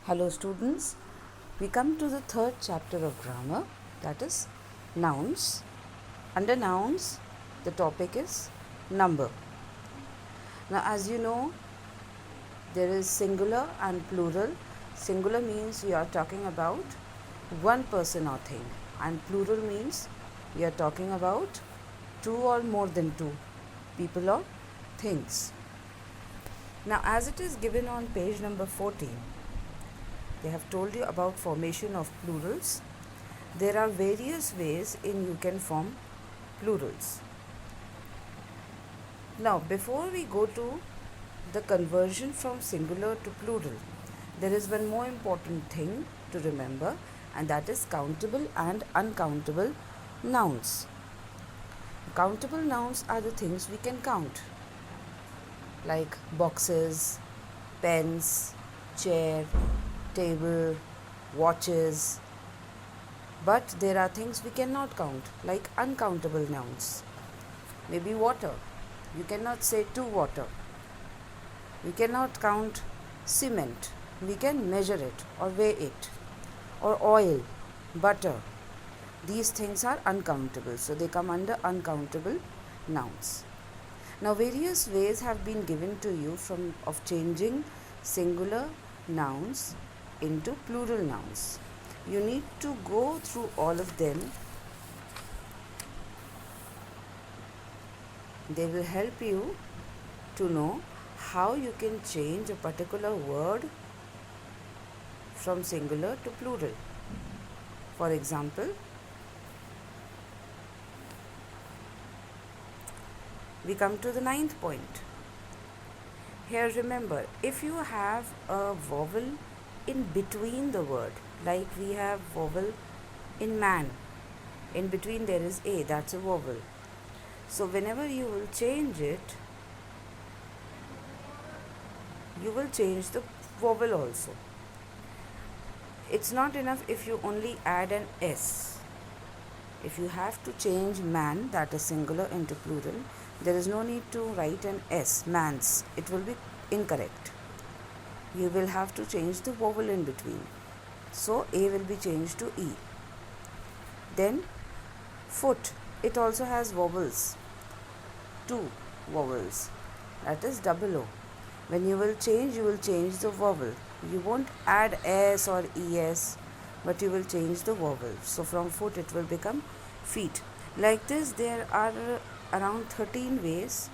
Hello students, we come to the third chapter of grammar, that is nouns. Under nouns, the topic is number. Now as you know, there is singular and plural. Singular means we are talking about one person or thing, and plural means we are talking about two or more than two people or things. Now as it is given on page number 14, they have told you about formation of plurals. There are various ways in you can form plurals. Now before we go to the conversion from singular to plural, there is one more important thing to remember, and that is countable and uncountable nouns. Countable nouns are the things we can count, like boxes, pens, chair, table, watches. But there are things we cannot count, like uncountable nouns. Maybe water. You cannot say to water. We cannot count cement. We can measure it or weigh it. Or oil, butter. These things are uncountable, so they come under uncountable nouns. Now various ways have been given to you of changing singular nouns into plural nouns. You need to go through all of them. They will help you to know how you can change a particular word from singular to plural. For example, we come to the 9th point. Here remember, if you have a vowel in between the word, like we have vowel in man, in between there is a, that's a vowel. So whenever you will change it, you will change the vowel also. It's not enough if you only add an s. If you have to change man, that is singular, into plural, there is no need to write an s, mans. It will be incorrect. You will have to change the vowel in between. So a will be changed to e. Then foot, it also has vowels, two vowels, that is double o. When you will change the vowel. You won't add s or es, but you will change the vowel. So from foot it will become feet. Like this, there are around 13 ways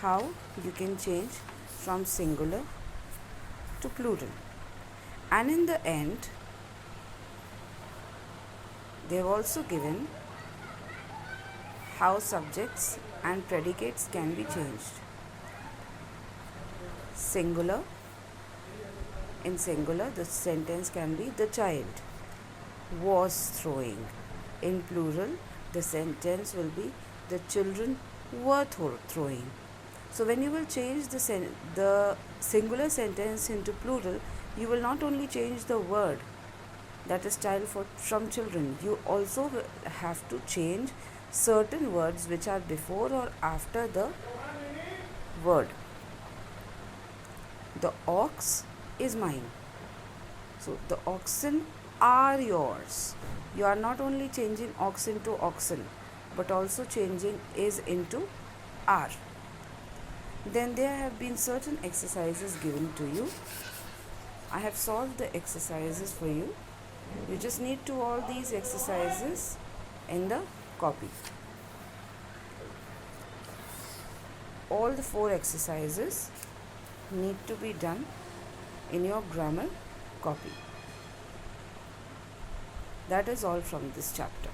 how you can change from singular to plural. And in the end, they have also given how subjects and predicates can be changed. Singular, in singular, the sentence can be the child was throwing. In plural, the sentence will be the children were throwing. So when you will change the singular sentence into plural, you will not only change the word, that is child from children, you also have to change certain words which are before or after the word. The ox is mine. So the oxen are yours. You are not only changing oxen to oxen, but also changing is into are. Then there have been certain exercises given to you. I have solved the exercises for you. You just need to all these exercises in the copy. All the 4 exercises need to be done in your grammar copy. That is all from this chapter.